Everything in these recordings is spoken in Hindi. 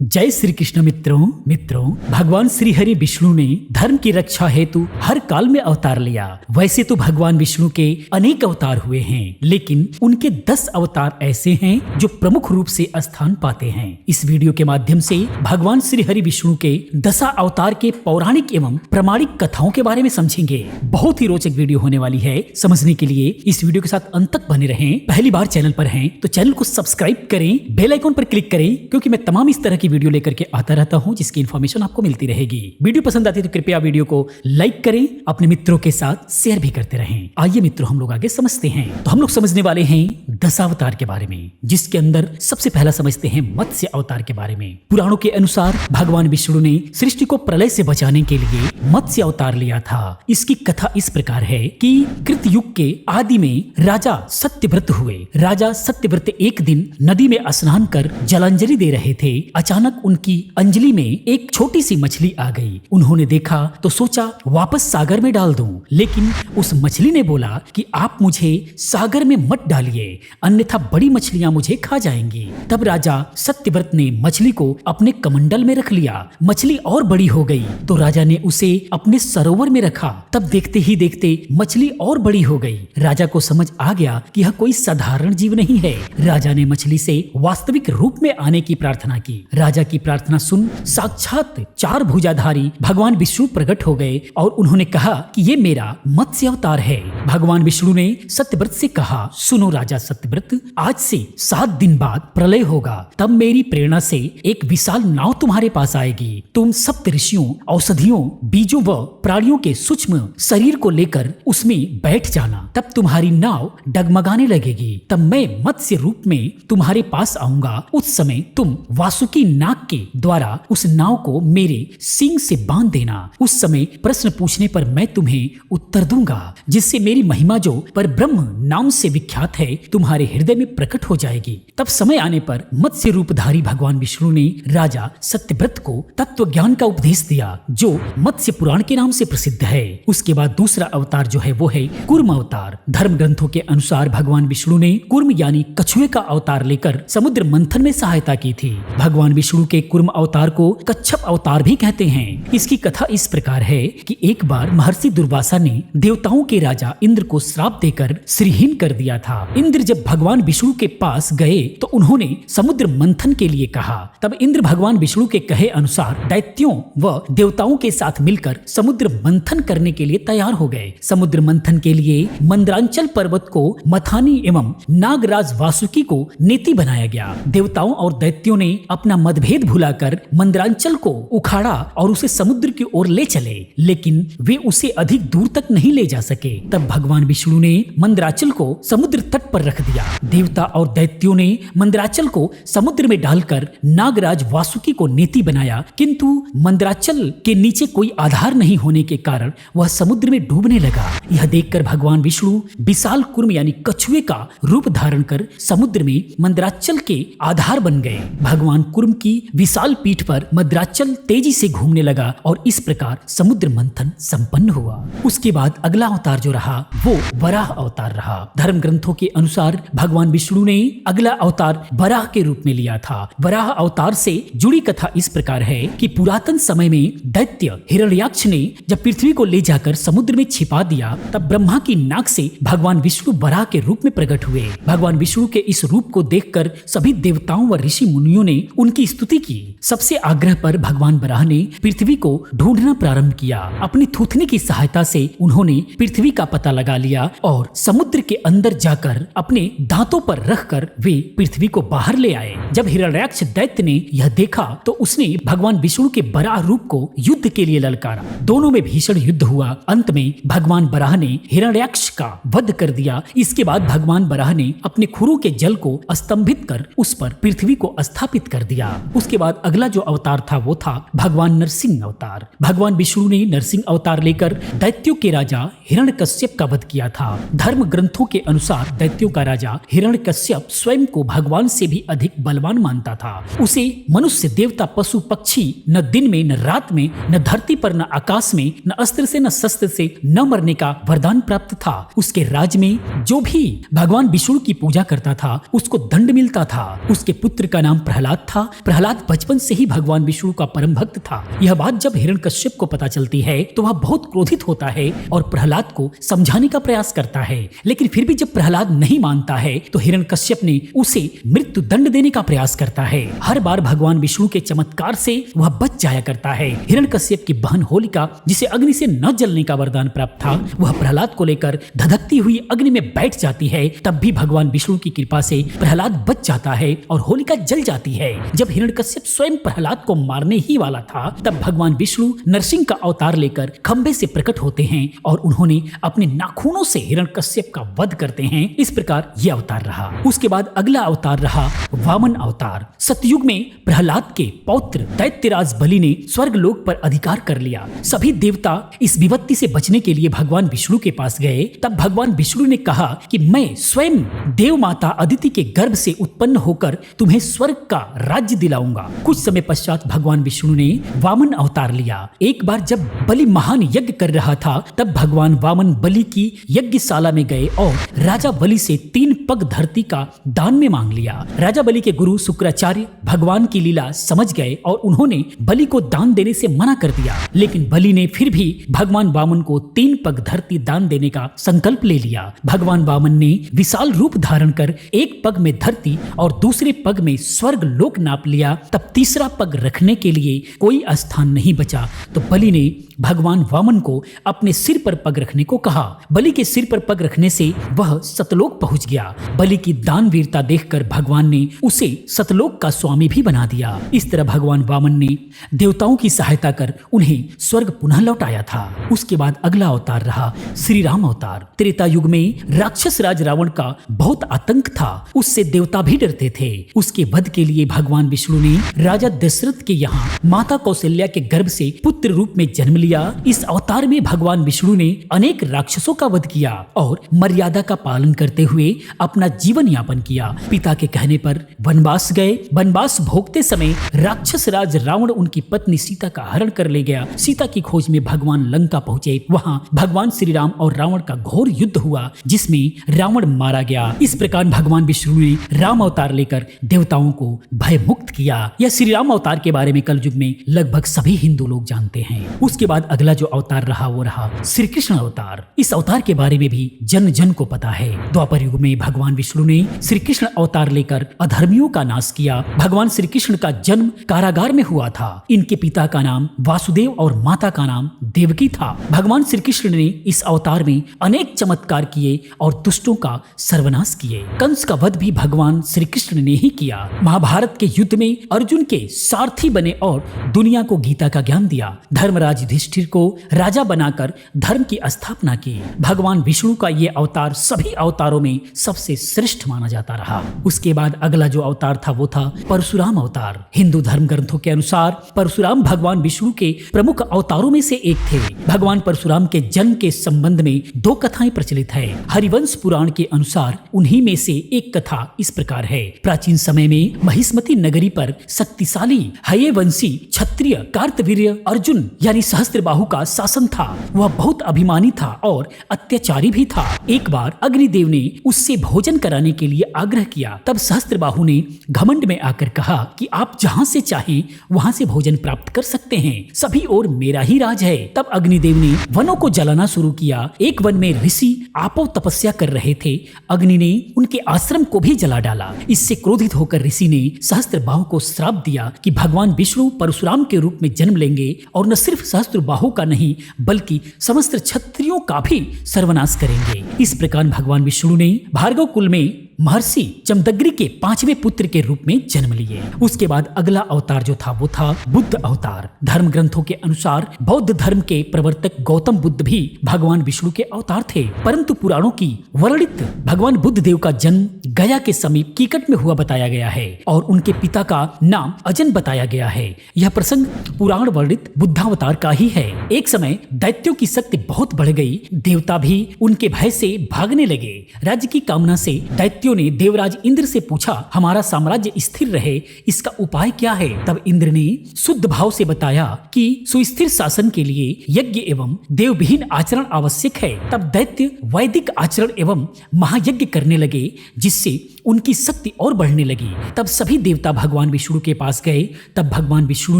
जय श्री कृष्ण मित्रों भगवान श्री हरि विष्णु ने धर्म की रक्षा हेतु हर काल में अवतार लिया। वैसे तो भगवान विष्णु के अनेक अवतार हुए हैं, लेकिन उनके 10 अवतार ऐसे हैं जो प्रमुख रूप से स्थान पाते हैं। इस वीडियो के माध्यम से भगवान श्री हरि विष्णु के 10 अवतार के पौराणिक एवं प्रमाणिक कथाओं के बारे में समझेंगे। बहुत ही रोचक वीडियो होने वाली है। समझने के लिए इस वीडियो के साथ अंत तक बने रहें। पहली बार चैनल पर हैं तो चैनल को सब्सक्राइब करें, बेल आइकन पर क्लिक करें, क्योंकि मैं तमाम इस तरह की वीडियो लेकर के आता रहता हूं जिसकी इन्फॉर्मेशन आपको मिलती रहेगी। वीडियो पसंद आती है तो कृपया वीडियो को लाइक करें, अपने मित्रों के साथ शेयर भी करते रहें। आइए मित्रों, हम लोग आगे समझते हैं। तो हम लोग समझने वाले हैं दशावतार के बारे में, जिसके अंदर सबसे पहला समझते हैं मत्स्य अवतार के बारे में। पुराणों के अनुसार भगवान विष्णु ने सृष्टि को प्रलय से बचाने के लिए मत्स्य अवतार लिया था। इसकी कथा इस प्रकार है कि कृतयुग के आदि में राजा सत्यव्रत हुए। राजा सत्यव्रत एक दिन नदी में स्नान कर जलांजलि दे रहे थे। अचानक उनकी अंजलि में एक छोटी सी मछली आ गई। उन्होंने देखा तो सोचा वापस सागर में डाल दूं, लेकिन उस मछली ने बोला कि आप मुझे सागर में मत डालिए, अन्यथा बड़ी मछलियां मुझे खा जाएंगी। तब राजा सत्यव्रत ने मछली को अपने कमंडल में रख लिया। मछली और बड़ी हो गई तो राजा ने उसे अपने सरोवर में रखा। तब देखते ही देखते मछली और बड़ी हो गई। राजा को समझ आ गया कि यह कोई साधारण जीव नहीं है। राजा ने मछली से वास्तविक रूप में आने की प्रार्थना की। राजा की प्रार्थना सुन साक्षात 4 भुजाधारी भगवान विष्णु प्रकट हो गए और उन्होंने कहा कि ये मेरा मत्स्य अवतार है। भगवान विष्णु ने सत्यव्रत से कहा, सुनो राजा सत्यव्रत, आज से 7 दिन बाद प्रलय होगा। तब मेरी प्रेरणा से एक विशाल नाव तुम्हारे पास आएगी। तुम सप्त ऋषियों, औषधियों, बीजों व प्राणियों के सूक्ष्म शरीर को लेकर उसमें बैठ जाना। तब तुम्हारी नाव डगमगाने लगेगी। तब मैं मत्स्य रूप में तुम्हारे पास आऊंगा। उस समय तुम वासुकी नाग के द्वारा उस नाव को मेरे सींग से बांध देना। उस समय प्रश्न पूछने पर मैं तुम्हें उत्तर दूंगा, जिससे मेरी महिमा जो पर ब्रह्म नाम से विख्यात है तुम्हारे हृदय में प्रकट हो जाएगी। तब समय आने पर मत्स्य रूपधारी भगवान विष्णु ने राजा सत्यव्रत को तत्व ज्ञान का उपदेश दिया, जो मत्स्य पुराण के नाम से प्रसिद्ध है। उसके बाद दूसरा अवतार जो है वो है कूर्म अवतार। धर्म ग्रंथों के अनुसार भगवान विष्णु ने कूर्म यानी कछुए का अवतार लेकर समुद्र मंथन में सहायता की थी। भगवान विष्णु के कूर्म अवतार को कच्छप अवतार भी कहते हैं। इसकी कथा इस प्रकार है कि एक बार महर्षि दुर्वासा ने देवताओं के राजा इंद्र को श्राप देकर श्रीहीन कर दिया था। इंद्र जब भगवान विष्णु के पास गए तो उन्होंने समुद्र मंथन के लिए कहा। तब इंद्र भगवान विष्णु के कहे अनुसार दैत्यों व देवताओं के साथ मिलकर समुद्र मंथन करने के लिए तैयार हो गए। समुद्र मंथन के लिए मंदरांचल पर्वत को मथानी एवं नागराज वासुकी को नेति बनाया गया। देवताओं और दैत्यों ने अपना मतभेद भुलाकर मंदरांचल को उखाड़ा और उसे समुद्र की ओर ले चले, लेकिन वे उसे अधिक दूर तक नहीं ले जा सके। तब भगवान विष्णु ने मंदराचल को समुद्र तट पर रख दिया। देवता और दैत्यों ने मंदराचल को समुद्र में डालकर नागराज वासुकी को नेति बनाया, किंतु मंदराचल के नीचे कोई आधार नहीं होने के कारण वह समुद्र में डूबने लगा। यह देखकर भगवान विष्णु विशाल कूर्म यानी कछुए का रूप धारण कर समुद्र में मंदराचल के आधार बन गए। भगवान कूर्म की विशाल पीठ पर मंदराचल तेजी से घूमने लगा और इस प्रकार समुद्र मंथन संपन्न हुआ। उसके बाद अगला अवतार जो रहा वो वराह अवतार रहा। धर्म ग्रंथों के अनुसार भगवान विष्णु ने अगला अवतार वराह के रूप में लिया था। वराह अवतार से जुड़ी कथा इस प्रकार है कि पुरातन समय में दैत्य हिरण्याक्ष ने जब पृथ्वी को ले जाकर समुद्र में छिपा दिया, तब ब्रह्मा की नाक से भगवान विष्णु वराह के रूप में प्रकट हुए। भगवान विष्णु के इस रूप को देखकर सभी देवताओं व ऋषि मुनियों ने उनकी स्तुति की। सबसे आग्रह पर भगवान वराह ने पृथ्वी को ढूंढना प्रारंभ किया। अपनी थूथने की सहायता से उन्होंने पृथ्वी का पता लगा लिया और समुद्र के अंदर जाकर अपने दांतों पर रखकर वे पृथ्वी को बाहर ले आए। जब हिरण्याक्ष दैत्य ने यह देखा तो उसने भगवान विष्णु के वराह रूप को युद्ध के लिए ललकारा। दोनों में भीषण युद्ध हुआ। अंत में भगवान वराह ने हिरण्याक्ष का वध कर दिया। इसके बाद भगवान वराह ने अपने खुरों के जल को स्तंभित कर उस पर पृथ्वी को स्थापित कर दिया। उसके बाद अगला जो अवतार था वो था भगवान नरसिंह अवतार। भगवान विष्णु ने नरसिंह अवतार लेकर दैत्यों के राजा हिरण्यकश्यप का वध किया था। धर्म ग्रंथों के अनुसार दैत्यों का राजा हिरण्यकश्यप स्वयं को भगवान से भी अधिक बलवान मानता था। उसे मनुष्य, देवता, पशु, पक्षी न दिन में न रात में, न धरती पर न आकाश में, न अस्त्र से न शस्त्र से न मरने का वरदान प्राप्त था। उसके राज में जो भी भगवान विष्णु की पूजा करता था उसको दंड मिलता था। उसके पुत्र का नाम प्रहलाद था। प्रहलाद बचपन से ही भगवान विष्णु का परम भक्त था। यह बात जब हिरण्यकश्यप को पता चलती है तो वह बहुत क्रोधित होता है और प्रहलाद को समझाने का प्रयास करता है, लेकिन फिर भी जब प्रहलाद नहीं मानता है तो हिरण्यकश्यप ने उसे मृत्यु दंड देने का प्रयास करता है। हर बार भगवान विष्णु के चमत्कार से वह बच जाया करता है। हिरण्यकश्यप की बहन होलिका, जिसे अग्नि से न जलने का वरदान प्राप्त था, वह प्रहलाद को लेकर धधकती हुई अग्नि में बैठ जाती है। तब भी भगवान विष्णु की कृपा से प्रहलाद बच जाता है और होलिका जल जाती है। जब हिरण्यकश्यप स्वयं प्रहलाद को मारने ही वाला था तब भगवान विष्णु नरसिंह का अवतार लेकर खंबे से प्रकट होते हैं और उन्होंने अपने नाखूनों से हिरण्यकश्यप का वध करते हैं। इस प्रकार यह अवतार रहा। उसके बाद अगला अवतार रहा वामन अवतार। सतयुग में प्रहलाद के पौत्र दैत्यराज बलि ने स्वर्ग लोक पर अधिकार कर लिया। सभी देवता इस विपत्ति से बचने के लिए भगवान विष्णु के पास गए। तब भगवान विष्णु ने कहा कि मैं स्वयं देव माता अदिति के गर्भ से उत्पन्न होकर तुम्हें स्वर्ग का राज्य दिलाऊंगा। कुछ समय पश्चात भगवान विष्णु ने वामन अवतार लिया। एक बार जब बलि महान यज्ञ कर रहा था तब भगवान वामन बलि की यज्ञशाला में गए और राजा बलि से 3 पग धरती का दान में मांग लिया। राजा बलि के गुरु शुक्राचार्य भगवान की लीला समझ गए और उन्होंने बलि को दान देने से मना कर दिया, लेकिन बलि ने फिर भी भगवान वामन को 3 पग धरती दान देने का संकल्प ले लिया। भगवान वामन ने विशाल रूप धारण कर एक पग में धरती और दूसरे पग में स्वर्ग लोक नाप लिया। तब तीसरा पग रखने के लिए कोई स्थान नहीं बचा तो बलि ने भगवान वामन को अपने सिर पर पग रखने को कहा। बलि के सिर पर पग रखने से वह सतलोक पहुंच गया। बलि की दानवीरता देखकर भगवान ने उसे सतलोक का स्वामी भी बना दिया। इस तरह भगवान वामन ने देवताओं की सहायता कर उन्हें स्वर्ग पुनः लौटाया था। उसके बाद अगला अवतार रहा श्री राम अवतार। त्रेता युग में राक्षस राज रावण का बहुत आतंक था, उससे देवता भी डरते थे। उसके वध के लिए भगवान विष्णु ने राजा दशरथ के यहाँ माता कौशल्या के गर्भ से पुत्र रूप में जन्म लिया। इस अवतार में भगवान विष्णु ने अनेक राक्षसों का वध किया और मर्यादा का पालन करते हुए अपना जीवन यापन किया। पिता के कहने पर वनवास गए। वनवास भोगते समय राक्षस राज रावण उनकी पत्नी सीता का हरण कर ले गया। सीता की खोज में भगवान लंका पहुंचे। वहां भगवान श्री राम और रावण का घोर युद्ध हुआ जिसमें रावण मारा गया। इस प्रकार भगवान विष्णु ने राम अवतार लेकर देवताओं को भय मुक्त किया। यह श्री राम अवतार के बारे में कलयुग में लगभग सभी हिंदू लोग जानते हैं। उसके बाद अगला जो अवतार रहा वो रहा श्री कृष्ण अवतार। इस अवतार के बारे में भी जन जन को पता है। द्वापर युग में भगवान विष्णु ने श्री कृष्ण अवतार लेकर अधर्मियों का नाश किया। भगवान श्री कृष्ण का जन्म कारागार में हुआ था। इनके पिता का नाम वासुदेव और माता का नाम देवकी था। भगवान श्री कृष्ण ने इस अवतार में अनेक चमत्कार किए और दुष्टों का सर्वनाश किए। कंस का वध भी भगवान श्री कृष्ण ने ही किया। महाभारत के युद्ध में अर्जुन के सारथी बने और दुनिया को गीता का ज्ञान दिया। धर्मराज युधिष्ठिर को राजा बनाकर धर्म की स्थापना की। भगवान विष्णु का ये अवतार सभी अवतारों में सबसे श्रेष्ठ माना जाता रहा। उसके बाद अगला जो अवतार था वो था परशुराम अवतार। हिंदू धर्म ग्रंथों के अनुसार परशुराम भगवान विष्णु के प्रमुख अवतारों में से एक थे। भगवान परशुराम के जन्म के संबंध में 2 कथाएं प्रचलित है। हरिवंश पुराण के अनुसार उन्हीं में से एक कथा इस प्रकार है। प्राचीन समय में महिष्मती नगरी पर शक्तिशाली हयवंशी क्षत्रिय कार्तवीर्य अर्जुन यानी सहस्त्रबाहु का शासन था। वह बहुत अभिमानी था और अत्याचारी भी था। एक बार अग्निदेव ने उससे भोजन कराने के लिए आग्रह किया। तब सहस्त्रबाहु ने घमंड में आकर कहा कि आप जहां से चाहें वहां से भोजन प्राप्त कर सकते हैं, सभी ओर मेरा ही राज है। तब अग्निदेव ने वनों को जलाना शुरू किया। एक वन में ऋषि आपो तपस्या कर रहे थे। अग्नि ने उनके आश्रम को भी जला डाला। इससे क्रोधित होकर ऋषि ने सहस्त्रबाहु को श्राप दिया कि भगवान विष्णु परशुराम के रूप में जन्म लेंगे और न सिर्फ सहस्त्रबाहु का नहीं बल्कि समस्त क्षत्रियों का भी सर्वनाश करेंगे। इस प्रकार भगवान विष्णु ने भार्गव कुल में महर्षि जमदग्नि के 5वें पुत्र के रूप में जन्म लिए। उसके बाद अगला अवतार जो था वो था बुद्ध अवतार। धर्म ग्रंथों के अनुसार बौद्ध धर्म के प्रवर्तक गौतम बुद्ध भी भगवान विष्णु के अवतार थे, परंतु पुराणों की वर्णित भगवान बुद्ध देव का जन्म गया के समीप कीकट में हुआ बताया गया है और उनके पिता का नाम अजन बताया गया है। यह प्रसंग पुराण वर्णित बुद्धावतार का ही है। एक समय दैत्यों की शक्ति बहुत बढ़ गई। देवता भी उनके भय से भागने लगे। राज्य की कामना से दैत्यों दैत्यों ने देवराज इंद्र से पूछा, हमारा साम्राज्य स्थिर रहे इसका उपाय क्या है? तब इंद्र ने शुद्ध भाव से बताया कि सुस्थिर शासन के लिए यज्ञ एवं देवविहीन आचरण आवश्यक है। तब दैत्य वैदिक आचरण एवं महायज्ञ करने लगे, जिससे उनकी शक्ति और बढ़ने लगी। तब सभी देवता भगवान विष्णु के पास गए। तब भगवान विष्णु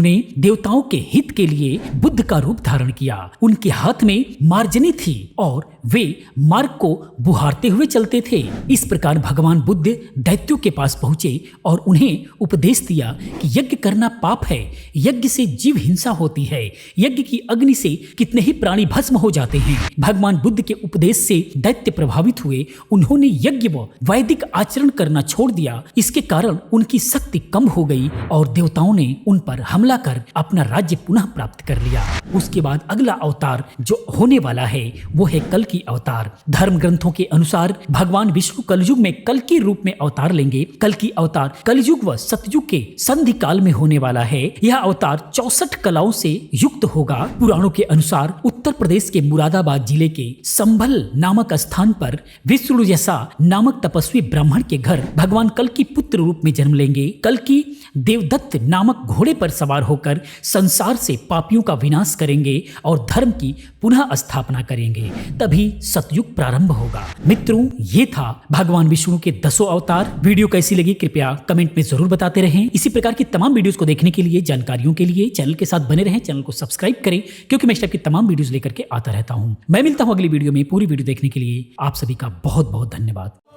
ने देवताओं के हित के लिए बुद्ध का रूप धारण किया। उनके हाथ में मार्जनी थी और वे मार्ग को बुहारते हुए चलते थे। इस प्रकार भगवान बुद्ध दैत्यों के पास पहुंचे और उन्हें उपदेश दिया कि यज्ञ करना पाप है, यज्ञ से जीव हिंसा होती है, यज्ञ की अग्नि से कितने ही प्राणी भस्म हो जाते हैं। भगवान बुद्ध के उपदेश से दैत्य प्रभावित हुए। उन्होंने यज्ञ व वैदिक आचरण करना छोड़ दिया। इसके कारण उनकी शक्ति कम हो गई और देवताओं ने उन पर हमला कर अपना राज्य पुनः प्राप्त कर लिया। उसके बाद अगला अवतार जो होने वाला है वो है कल की अवतार। धर्म ग्रंथों के अनुसार भगवान विष्णु कलयुग में कल के रूप में अवतार लेंगे। कल की अवतार कलयुग व सतयुग के संधि काल में होने वाला है। यह अवतार 64 कलाओं से युक्त होगा। पुराणों के अनुसार उत्तर प्रदेश के मुरादाबाद जिले के संभल नामक स्थान पर विष्णु जैसा नामक तपस्वी ब्राह्मण के घर भगवान कल की पुत्र रूप में जन्म लेंगे। कल की देवदत्त नामक घोड़े पर सवार होकर संसार से पापियों का विनाश करेंगे और धर्म की पुनः स्थापना करेंगे। तभी सतयुग प्रारंभ होगा। मित्रों, ये था भगवान विष्णु के 10 अवतार। वीडियो कैसी लगी कृपया कमेंट में जरूर बताते रहें। इसी प्रकार की तमाम वीडियोस को देखने के लिए, जानकारियों के लिए चैनल के साथ बने रहें। चैनल को सब्सक्राइब करें क्योंकि मैं इस टाइप की तमाम वीडियोस लेकर के आता रहता हूं। मैं मिलता हूं अगली वीडियो में। पूरी वीडियो देखने के लिए आप सभी का बहुत बहुत धन्यवाद।